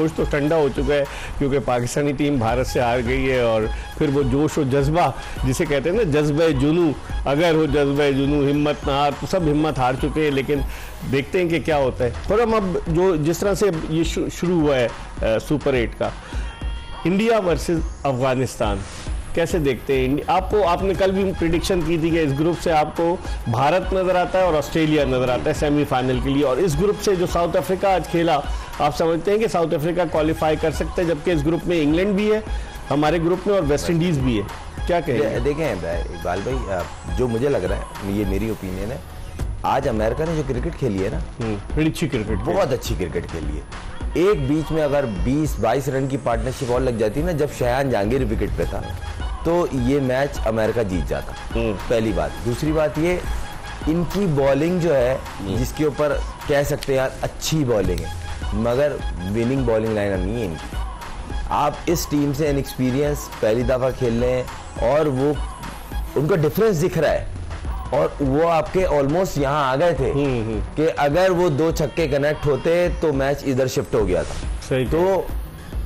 जोश तो ठंडा हो चुका है क्योंकि पाकिस्तानी टीम भारत से हार गई है और फिर वो जोश और जज्बा जिसे कहते हैं ना, जज्बे जुनू, अगर हो जज्बे जुनू, हिम्मत ना हार, तो सब हिम्मत हार चुके हैं। लेकिन देखते हैं कि क्या होता है। पर हम अब जो जिस तरह से ये शुरू हुआ है सुपर 8 का, इंडिया वर्सेस अफगानिस्तान, कैसे देखते हैं आपको? आपने कल भी प्रिडिक्शन की थी कि इस ग्रुप से आपको भारत नज़र आता है और ऑस्ट्रेलिया नज़र आता है सेमीफाइनल के लिए, और इस ग्रुप से जो साउथ अफ्रीका आज खेला, आप समझते हैं कि साउथ अफ्रीका क्वालिफाई कर सकते हैं, जबकि इस ग्रुप में इंग्लैंड भी है हमारे ग्रुप में और वेस्ट इंडीज़ भी है। क्या कहें? देखें इकबाल भाई, जो मुझे लग रहा है, ये मेरी ओपिनियन है, आज अमेरिका ने जो क्रिकेट खेली है ना, बड़ी अच्छी क्रिकेट, बहुत अच्छी क्रिकेट खेली है। एक बीच में अगर 20-22 रन की पार्टनरशिप और लग जाती ना, जब शहान जहांगीर विकेट पे था, तो ये मैच अमेरिका जीत जाता। पहली बात। दूसरी बात ये, इनकी बॉलिंग जो है, जिसके ऊपर कह सकते हैं यार अच्छी बॉलिंग है, मगर विनिंग बॉलिंग लाइनर नहीं है इनकी। आप इस टीम से इनएक्सपीरियंस पहली दफ़ा खेल रहे हैं और वो उनका डिफरेंस दिख रहा है, और वो आपके ऑलमोस्ट यहाँ आ गए थे कि अगर वो 2 छक्के कनेक्ट होते तो मैच इधर शिफ्ट हो गया था। सही। तो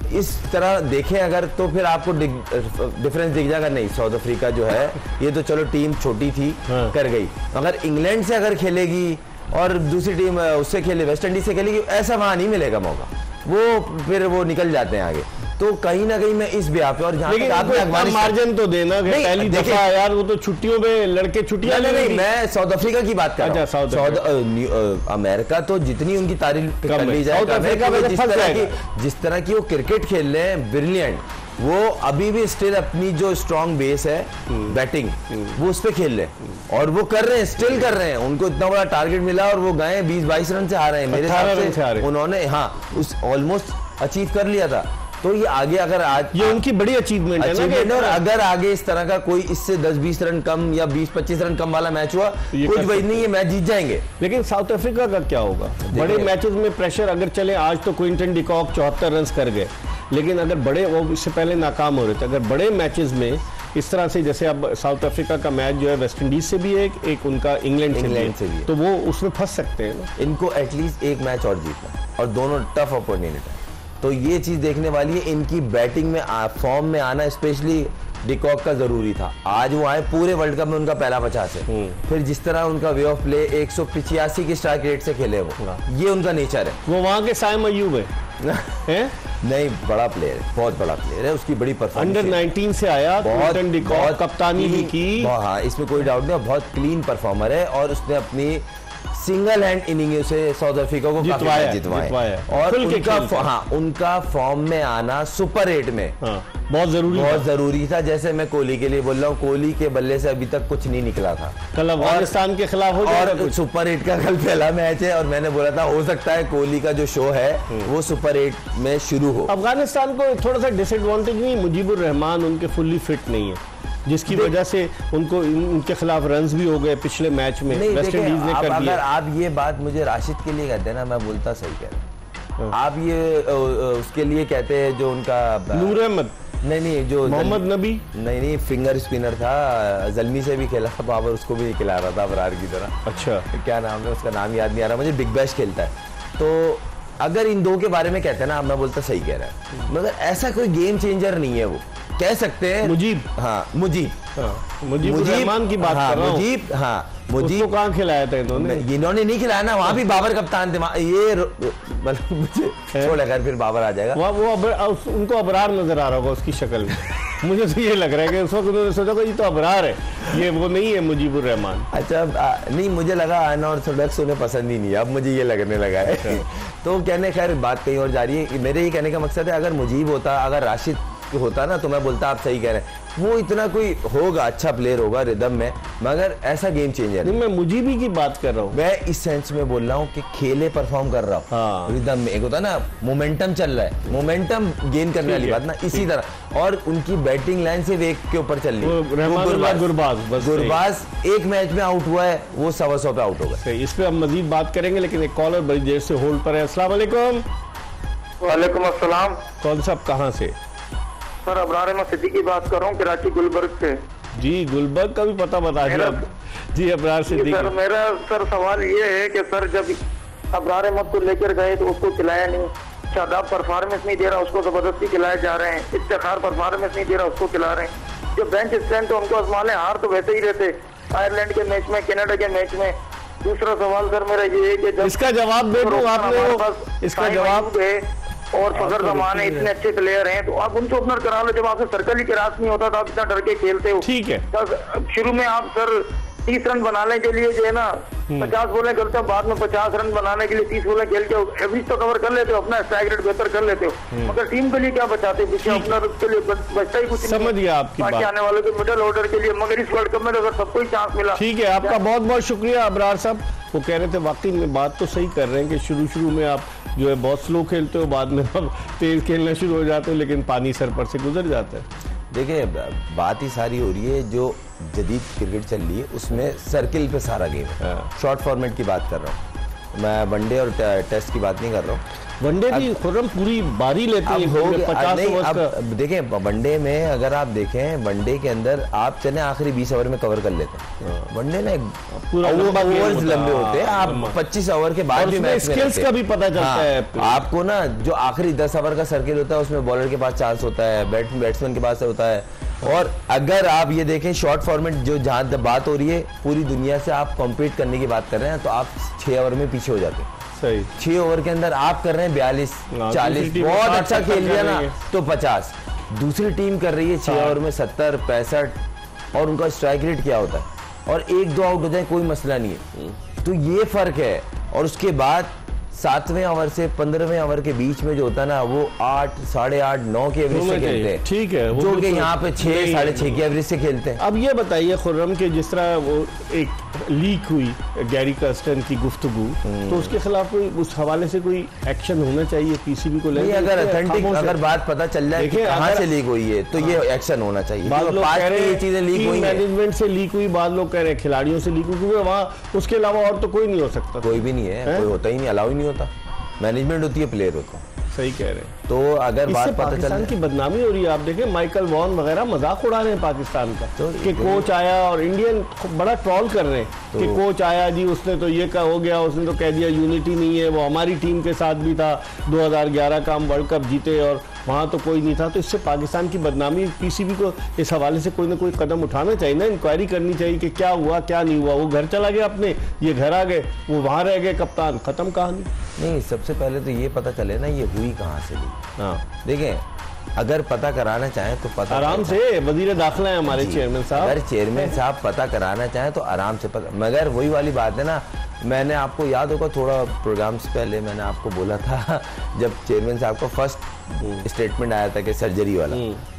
इस तरह देखें अगर, तो फिर आपको डिफरेंस दिख जाएगा। नहीं, साउथ अफ्रीका जो है, ये तो चलो टीम छोटी थी, कर गई, मगर इंग्लैंड से अगर खेलेगी और दूसरी टीम उससे खेले, वेस्ट इंडीज से खेलेगी, ऐसा वहां नहीं मिलेगा मौका, वो फिर वो निकल जाते हैं आगे। तो कहीं ना कहीं मैं इस ब्याह पे, और लेकिन आपको मार्जिन तो देना, पहली दफा यार, वो तो छुट्टियों में लड़के छुट्टियां नहीं, मैं साउथ अफ्रीका की बात कर रहा हूं। अमेरिका तो जितनी उनकी तारीफ कर ली जाए, जिस तरह की वो क्रिकेट खेल रहे हैं, ब्रिलियंट, वो अभी भी स्टिल अपनी जो स्ट्रॉन्ग बेस है बैटिंग, वो उस पे खेल रहे हैं, और वो कर रहे हैं, स्टिल कर रहे हैं। उनको इतना बड़ा टारगेट मिला और वो गए 20-22 रन से हार रहे हैं। मेरे हिसाब से उन्होंने उस ऑलमोस्ट अचीव कर लिया था। तो ये आगे अगर आज ये उनकी बड़ी अचीवमेंट है ना, और अगर आगे इस तरह का कोई इससे 10-20 रन कम या 20-25 रन कम वाला मैच हुआ, कुछ वही नहीं, ये मैच जीत जाएंगे। लेकिन साउथ अफ्रीका का क्या होगा? बड़े मैचेस में प्रेशर अगर चले, आज तो क्विंटन डिकॉक 74 रन कर गए, लेकिन अगर बड़े, वो इससे पहले नाकाम हो रहे थे, अगर बड़े मैचेस में इस तरह से, जैसे अब साउथ अफ्रीका का मैच जो है वेस्ट इंडीज से भी है, एक उनका इंग्लैंड से भी है, तो वो उसमें फंस सकते हैं ना। इनको एटलीस्ट एक मैच और जीतना, और दोनों टफ अपोनेंट है, तो ये चीज देखने वाली है। इनकी बैटिंग में फॉर्म में आना, स्पेशली डिकॉक का जरूरी था। आज वो आए, पूरे वर्ल्ड कप में उनका पहला 50 है, फिर जिस तरह उनका वे ऑफ प्ले 185 की स्ट्राइक रेट से खेले, वो ये उनका नेचर है। वो वहां के साइम अय्यूब है नहीं, बड़ा प्लेयर है, बहुत बड़ा प्लेयर है, उसकी बड़ी परफॉर्मेंस। अंडर 19 से आया, बहुत कप्तानी भी की। हाँ, इसमें कोई डाउट नहीं, बहुत क्लीन परफॉर्मर है, और उसने अपनी सिंगल हैंड इनिंग से साउथ अफ्रीका को जितवाया। और उनका फॉर्म में आना सुपर 8 में बहुत जरूरी था। जैसे मैं कोहली के लिए बोल रहा हूँ, कोहली के बल्ले से अभी तक कुछ नहीं निकला था। कल अफगानिस्तान के खिलाफ हो जाएगा, और सुपर 8 का कल पहला मैच है, और मैंने बोला था हो सकता है कोहली का जो शो है वो सुपर 8 में शुरू हो। अफगानिस्तान को थोड़ा सा डिसएडवांटेज नहीं, मुजीबुर रहमान उनके फुल्ली फिट नहीं है, जिसकी वजह से उनको उनके खिलाफ रन्स भी हो गए पिछले मैच में। वेस्ट इंडीज ने कर दिया। अगर आप ये बात मुझे राशिद के लिए कहते हैं ना, मैं बोलता सही कह रहा हूं। आप ये उसके लिए कहते हैं जो उनका नूर अहमद, नहीं, जो मोहम्मद नबी, नहीं, फिंगर स्पिनर था, जल्मी से भी खेला, बाबर उसको भी खिला रहा था अबरार की तरह। अच्छा, क्या नाम है उसका, नाम याद नहीं आ रहा मुझे, बिग बैश खेलता है। तो अगर इन दो के बारे में कहते हैं ना, मैं बोलता सही कह रहा है, मगर ऐसा कोई गेम चेंजर नहीं है। वो कह सकते हैं मुजीब, मुजीब रहमान की बात कर रहा हूं। मुझीब कहाँ खिलाया था इन्होंने नहीं खिलाया ना, वहां भी बाबर कप्तान थे। ये मुझे छोड़, अगर फिर बाबर आ जाएगा, वो उनको अबरार नजर आ रहा होगा उसकी शक्ल में। मुझे तो ये लग रहा है कि उस वक्त उन्होंने सोचा ये तो अबरार है, ये वो नहीं है मुजीबुर रहमान। अच्छा, नहीं, मुझे लगा आना और सडक्स उन्हें पसंद ही नहीं है, अब मुझे ये लगने लगा है। तो कहने, खैर बात कहीं और जा रही है। मेरे ये कहने का मकसद है, अगर मुजीब होता, अगर राशिद होता ना, तो मैं बोलता आप सही कह रहे हैं, वो इतना कोई होगा, अच्छा प्लेयर होगा रिदम में, मगर ऐसा गेम चेंजर नहीं। मैं मुजीबी की बात कर रहा हूँ, मैं इस सेंस में बोल रहा हूँ कि खेले परफॉर्म कर रहा हूँ रिदम में। एक होता ना मोमेंटम चल रहा है, मोमेंटम गेन करने वाली बात ना, इसी तरह। और उनकी बैटिंग लाइन से वेग के ऊपर चल रही है। गुरबाज एक मैच में आउट हुआ है, वो 125 पे आउट होगा। इस पे हम मजीद बात करेंगे, लेकिन एक कॉलर बड़ी देर से होल्ड पर है। अस्सलाम वालेकुम। वालेकुम अस्सलाम। कौन साहब, कहाँ से? सर, अबरार अहमद सिद्दीकी की बात कर रहा हूँ, कराची गुलबर्ग से। जी, गुलबर्ग का भी पता बता दिया जी। अबरार सिद्दीकी सर, मेरा सवाल ये है कि सर, जब अबरार अहमद को लेकर गए तो उसको खिलाया नहीं, शादाब परफॉर्मेंस नहीं दे रहा, उसको जबरदस्ती खिलाए जा रहे हैं। इफ्तिखार परफॉर्मेंस नहीं दे रहा, उसको खिला रहे हैं। जो बेंच स्ट्रेंथ है उनको आजमा लें, हार तो वैसे ही रहते आयरलैंड के मैच में, कनाडा के मैच में। दूसरा सवाल सर मेरा ये है कि इसका जवाब दे दूं आपने, इसका जवाब है और फखर जमान है, इतने अच्छे प्लेयर हैं, तो आप उनको ओपनर करा लो। जब आपसे सर्कल ही क्रॉस नहीं होता था, आप इतना डर के खेलते हो। ठीक है, शुरू में आप सर 30 रन बनाने के लिए जो है ना 50 बॉलें करते हो, बाद में 50 रन बनाने के लिए 30 बॉलें खेल के एवरेज तो कवर कर लेते हो, अपना स्ट्राइक रेट बेहतर कर लेते हो, मगर टीम के लिए क्या बचाते हो? पीछे अपना के लिए बचता ही कुछ नहीं। समझ गया आपकी बात। आने वालों के मिडिल ऑर्डर के लिए, मगर इस वर्ल्ड कप में अगर सबको ही चांस मिला। ठीक है, आपका बहुत बहुत शुक्रिया अबरार साहब। वो कह रहे थे वाकई में बात तो सही कर रहे हैं कि शुरू में आप जो है बहुत स्लो खेलते हो, बाद में आप तेज खेलना शुरू हो जाते हो, लेकिन पानी सर पर से गुजर जाता है। देखिए, बात ही सारी हो रही है जो जदीद क्रिकेट चल रही है उसमें सर्किल पे सारा गेम है। शॉर्ट फॉर्मेट की बात कर रहा हूँ मैं, वनडे और टेस्ट की बात नहीं कर रहा हूँ। वनडे भी खुर्रम पूरी बारी लेते हैं, 50 ओवर का। अब देखें, वनडे में अगर आप देखें, वनडे के अंदर आप चले आखिरी 20 ओवर में कवर कर लेते हैं। वनडे में पूरा ओवर्स लंबे होते हैं, आप 25 ओवर के बाद भी मैच में स्किल्स का भी पता चलता है आपको ना। जो आखिरी 10 ओवर का सर्किल होता है उसमें बॉलर के पास चांस होता है, बैट्समैन के पास होता है। और अगर आप ये देखें शॉर्ट फॉर्मेट जो जहां बात हो रही है, पूरी दुनिया से आप कॉम्पीट करने की बात कर रहे हैं, तो आप 6 ओवर में पीछे हो जाते हैं। सही, 6 ओवर के अंदर आप कर रहे हैं 42 40, बहुत अच्छा खेल लिया ना तो 50। दूसरी टीम कर रही है 6 ओवर में 70 65, और उनका स्ट्राइक रेट क्या होता है, और 1-2 आउट हो जाए कोई मसला नहीं है। तो ये फर्क है। और उसके बाद 7वें ओवर से 15वें ओवर के बीच में जो होता है ना, वो 8 साढ़े 8 9 के एवरेज से खेलते हैं। ठीक है, जो कि यहाँ पे 6 साढ़े 6 के एवरेज से खेलते हैं। अब ये बताइए खुर्रम के जिस तरह वो एक लीक हुई गैरी कर्स्टन की गुफ्तगू, तो उसके खिलाफ कोई उस हवाले से कोई एक्शन होना चाहिए पीसीबी को लेकर? अगर ऑथेंटिक अगर बात पता चल जाए कि कहां से लीक हुई है तो ये एक्शन होना चाहिए। बाद लोग कह रहे हैं ये चीजें लीक हुई, मैनेजमेंट से लीक हुई, बाद लोग कह रहे हैं खिलाड़ियों से लीक हुई, क्योंकि वहाँ उसके अलावा और तो कोई नहीं हो सकता। कोई भी नहीं है, कोई होता ही नहीं, अलाउ ही नहीं होता। मैनेजमेंट होती है, प्लेयर होता है। सही कह रहे हैं। तो अगर बात पता चल, पाकिस्तान की बदनामी हो रही है। आप देखें माइकल वॉन वगैरह मजाक उड़ा रहे हैं पाकिस्तान का, तो कि कोच आया, और इंडियन बड़ा ट्रॉल कर रहे हैं तो कि कोच आया जी, उसने तो ये का हो गया, उसने तो कह दिया यूनिटी नहीं है, वो हमारी टीम के साथ भी था 2011 का, हम वर्ल्ड कप जीते और वहाँ तो कोई नहीं था। तो इससे पाकिस्तान की बदनामी, पीसीबी को इस हवाले से कोई ना कोई कदम उठाना चाहिए ना, इंक्वायरी करनी चाहिए कि क्या हुआ क्या नहीं हुआ। वो घर चला गया अपने, ये घर आ गए, वो वहाँ रह गए, कप्तान, खत्म कहानी। नहीं, सबसे पहले तो ये पता चले ना ये हुई कहाँ से ली। हाँ, देखें, अगर पता कराना चाहें तो पता आराम से, वजीर दाखिला है हमारे चेयरमैन साहब, अगर चेयरमैन साहब पता कराना चाहें तो आराम से पता। मगर वही वाली बात है ना, मैंने आपको याद होगा थोड़ा प्रोग्राम से पहले मैंने आपको बोला था जब चेयरमैन साहब का फर्स्ट स्टेटमेंट आया था कि सर्जरी वाला,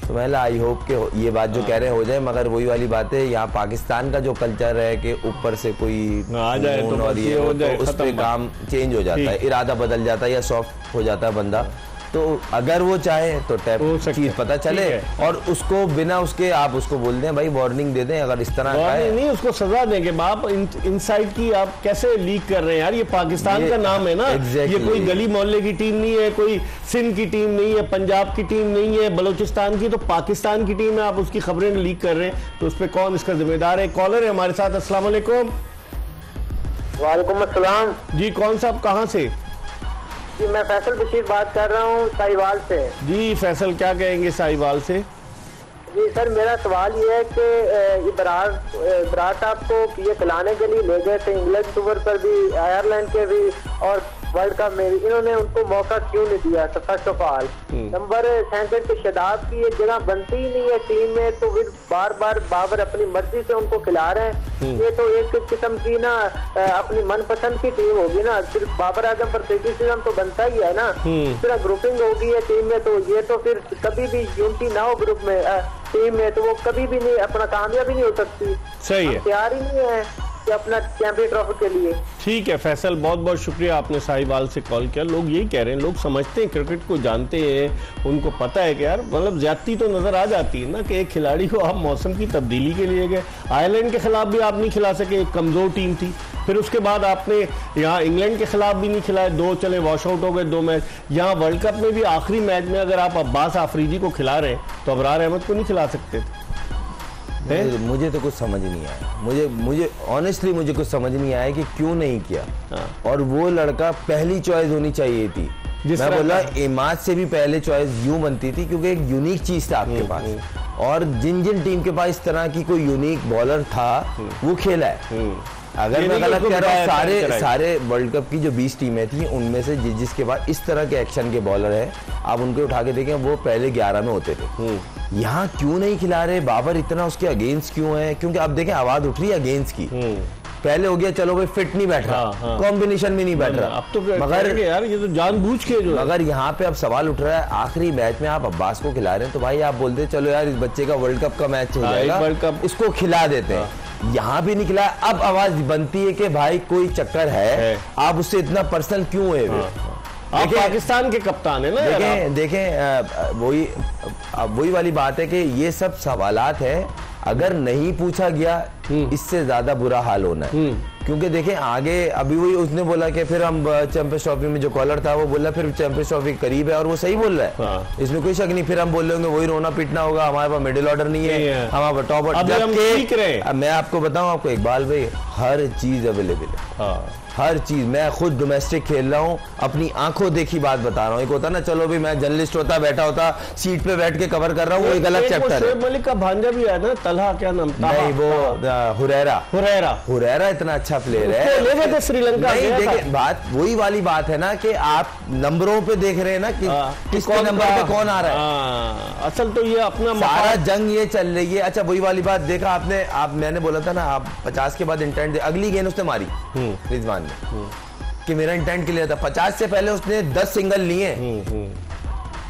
तो मैंने आई होप कि ये बात जो कह रहे हैं हो जाए। मगर वही वाली बात है, यहाँ पाकिस्तान का जो कल्चर है कि ऊपर से कोई आ जाए तो और ये हो जाए, उस पर काम चेंज हो जाता है, इरादा बदल जाता है या सॉफ्ट हो जाता है बंदा। तो अगर वो चाहे तो टैप चीज पता चले, और उसको बिना उसके आप उसको बोल दें भाई वार्निंग दे दें, अगर इस तरह का है नहीं उसको सजा दें कि आप इनसाइड की आप कैसे लीक कर रहे हैं यार, ये पाकिस्तान का नाम है ना। ये कोई गली मोहल्ले की टीम नहीं है, कोई सिंध की टीम नहीं है, पंजाब की टीम नहीं है, बलूचिस्तान की, तो पाकिस्तान की टीम है, आप उसकी खबरें लीक कर रहे हैं, तो उस पर कौन इसका जिम्मेदार है? कॉलर है हमारे साथ, अस्सलाम वालेकुम। वालेकुम अस्सलाम जी, कौन साहब, कहाँ से? जी, मैं फैसल बशीर बात कर रहा हूँ साहिवाल से। जी फैसल, क्या कहेंगे साहिवाल से? जी सर, मेरा सवाल ये है कि इब्रार साहब को ये खिलाने के लिए ले गए थे इंग्लैंड टूर पर भी, आयरलैंड के भी और वर्ल्ड कप में भी, इन्होंने उनको मौका क्यों नहीं दिया? तो first of all number second के शदाब की ये जगह बनती ही नहीं है टीम में, तो फिर बार बार बाबर अपनी मर्जी से उनको खिला रहे हैं। ये तो एक किस्म की ना अपनी मनपसंद की टीम होगी ना, सिर्फ बाबर आजम पर क्रिटिसिज्म तो बनता ही है ना। इस तरह ग्रुपिंग होगी है टीम में, तो ये तो फिर कभी भी यूनिटी ना हो ग्रुप में टीम में, तो वो कभी भी नहीं अपना कामयाबी नहीं हो सकती। सही है, तैयार ही नहीं है कि अपना चैंपियन ट्रॉफी के लिए। ठीक है फैसल, बहुत बहुत शुक्रिया, आपने साहिवाल से कॉल किया। लोग यही कह रहे हैं, लोग समझते हैं, क्रिकेट को जानते हैं, उनको पता है कि यार मतलब ज्यादती तो नजर आ जाती है ना कि एक खिलाड़ी को आप मौसम की तब्दीली के लिए गए, आयरलैंड के खिलाफ भी आप नहीं खिला सके, एक कमजोर टीम थी, फिर उसके बाद आपने यहाँ इंग्लैंड के खिलाफ भी नहीं खिलाए, 2 चले वॉश आउट हो गए 2 मैच। यहाँ वर्ल्ड कप में भी आखिरी मैच में अगर आप अब्बास आफरीदी को खिला रहे हैं तो अबरार अहमद को नहीं खिला सकते थे। मुझे तो कुछ समझ नहीं आया, मुझे ऑनेस्टली मुझे कुछ समझ नहीं आया कि क्यों नहीं किया। और वो लड़का पहली चॉइस होनी चाहिए थी मैं बोल रहा इमाद से भी पहले चॉइस यूं बनती थी क्योंकि एक यूनिक चीज था आपके पास, और जिन जिन टीम के पास इस तरह की कोई यूनिक बॉलर था वो खेला है। अगर मैं गलत कह रहा हूँ, सारे वर्ल्ड कप की जो 20 टीमें थी उनमें से जिसके पास इस तरह के एक्शन के बॉलर है, आप उनको उठा के देखें वो पहले 11 में होते थे। यहाँ क्यों नहीं खिला रहे? बाबर इतना उसके अगेंस्ट क्यों है? क्योंकि आप देखें आवाज उठ रही है अगेंस्ट की। पहले हो गया चलो भाई फिट नहीं बैठ रहा, कॉम्बिनेशन में नहीं बैठ रहा, अब तो मगर यार ये तो जानबूझ के जो, मगर यहाँ पे अब सवाल उठ रहा है आखिरी मैच में आप अब्बास को खिला रहे हैं तो भाई आप बोलते चलो यार इस बच्चे का वर्ल्ड कप का मैच हो जाएगा, वर्ल्ड कप इसको खिला देते हैं। यहाँ भी निकला। अब आवाज बनती है कि भाई कोई चक्कर है, आप उससे इतना पर्सनल क्यों है? आप पाकिस्तान के कप्तान है ना। देखें वही वाली बात है कि ये सब सवालात है, अगर नहीं पूछा गया इससे ज्यादा बुरा हाल होना है। क्योंकि देखें आगे अभी वही उसने बोला कि फिर हम चैंपियंस ट्रॉफी में जो कॉलर था वो बोला फिर चैंपियंस ट्रॉफी करीब है, और वो सही बोल रहा है, इसमें कोई शक नहीं। फिर हम बोल रहे वही रोना पीटना होगा, हमारे पास मिडिल ऑर्डर नहीं है, हमारे पास टॉप ऑर्डर। मैं आपको बताऊं, आपको इकबाल भाई हर चीज अवेलेबल है, हर चीज। मैं खुद डोमेस्टिक खेल रहा हूँ, अपनी आंखों देखी बात बता रहा हूँ। एक होता ना चलो भी मैं जर्नलिस्ट होता बैठा होता सीट पे बैठ के कवर कर रहा हूँ, वो एक अलग चैप्टर है। मलिक का भांजा भी है ना, तलहा क्या नाम? नहीं वो हुरैरा इतना अच्छा प्लेयर है, ले गए थे श्रीलंका। नहीं देखिए बात वही वाली बात है ना कि आप नंबरों पे देख रहे हैं ना कि किसके नंबर पे कौन आ रहा है। असल तो ये अपना सारा जंग ये चल रही है। अच्छा वही वाली बात देखा आपने, मैंने बोला था ना आप 50 के बाद इंटेंट दे, अगली गेंद उसने मारी रिजवान कि मेरा इंटेंट क्लियर था। 50 से पहले उसने 10 सिंगल लिए।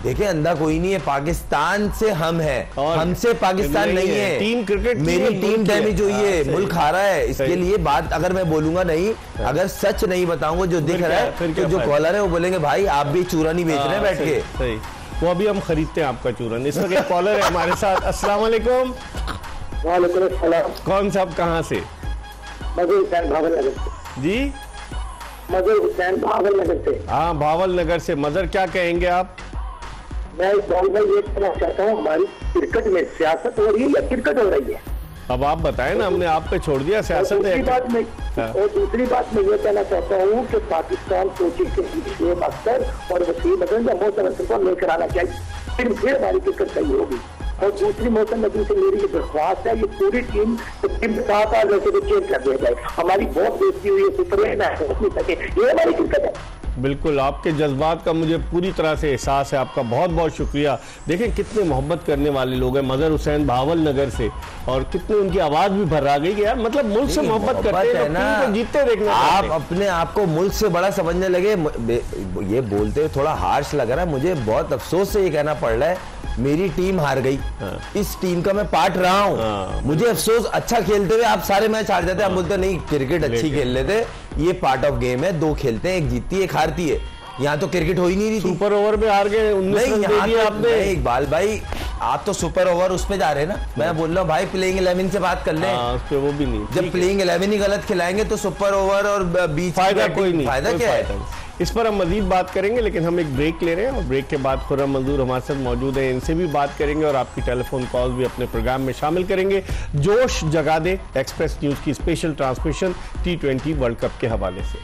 देखिए अंधा कोई नहीं है, पाकिस्तान से हम हैं, हमसे पाकिस्तान नहीं है। टीम क्रिकेट मेरी टीम डैमेज हुई है, मुल्क हारा है, इसके लिए बात अगर मैं बोलूंगा नहीं, अगर सच नहीं बताऊंगा जो दिख रहा है, तो जो कॉलर है वो बोलेंगे भाई आप भी चूरा नहीं बेच रहे हैं बैठ के। वो अभी हम खरीदते हैं आपका चूरन। इस वक्त एक कॉलर है हमारे साथ। अस्सलाम वालेकुम। वालेकुम अस्सलाम। कौन साहब कहाँ से? जी मजर हुसैन भावल नगर से। हाँ भावल नगर से। मजर क्या कहेंगे आप? मैं ये कहना चाहता हूँ हमारी क्रिकेट में सियासत हो रही है या क्रिकेट हो रही है? अब आप बताएं ना, हमने आप पे छोड़ दिया सियासत है। और दूसरी बात मैं ये कहना चाहता हूँ कि पाकिस्तान कोचिंग के शेख अख्तर और वसीम अजम या मौसम अख्तर को लेकर आना चाहिए, फिर हमारी क्रिकेट सही होगी। और दूसरी मौसम नबी से मेरी ये दरख्वास्त है, ये पूरी टीम साथ आ जैसे तो चेंज कर दिया जाए। हमारी बहुत बेइज्जती हुई है, सुपर मैच हो नहीं सके, ये हमारी क्रिकेट है। बिल्कुल, आपके जज्बात का मुझे पूरी तरह से एहसास है। आपका बहुत बहुत शुक्रिया। देखें कितने मोहब्बत करने वाले लोग हैं मजर हुसैन भावल नगर से, और कितने उनकी आवाज भी भर्रा गई कि यार मतलब मुल्क से मोहब्बत करते हैं ना, तो जीतते देखना। आप अपने आप को मुल्क से बड़ा समझने लगे। ये बोलते हुए थोड़ा हार्श लग रहा है, मुझे बहुत अफसोस से ये कहना पड़ रहा है, मेरी टीम हार गई। इस टीम का मैं पार्ट रहा हूँ, मुझे अफसोस। अच्छा खेलते हुए आप सारे मैच हार जाते हैं, हम बोलते नहीं क्रिकेट अच्छी खेल लेते, ये पार्ट ऑफ गेम है, 2 खेलते हैं, एक जीतती है एक हारती है। यहाँ तो क्रिकेट हो ही नहीं रही थी। सुपर ओवर में हार गए 19 रन दे दिए आपने। इकबाल भाई आप तो सुपर ओवर उस पे जा रहे हैं ना, मैं बोल रहा हूँ भाई प्लेइंग 11 से बात कर ले। उस पे वो भी नहीं, जब प्लेइंग 11 ही गलत खिलाएंगे तो सुपर ओवर और बीच फायदा कोई नहीं, फायदा क्या है? इस पर हम मजीद बात करेंगे, लेकिन हम एक ब्रेक ले रहे हैं और ब्रेक के बाद खुर्रम मंजूर हमारे साथ मौजूद है, इनसे भी बात करेंगे और आपकी टेलीफोन कॉल भी अपने प्रोग्राम में शामिल करेंगे। जोश जगा दे एक्सप्रेस न्यूज की special transmission T20 world cup के हवाले से।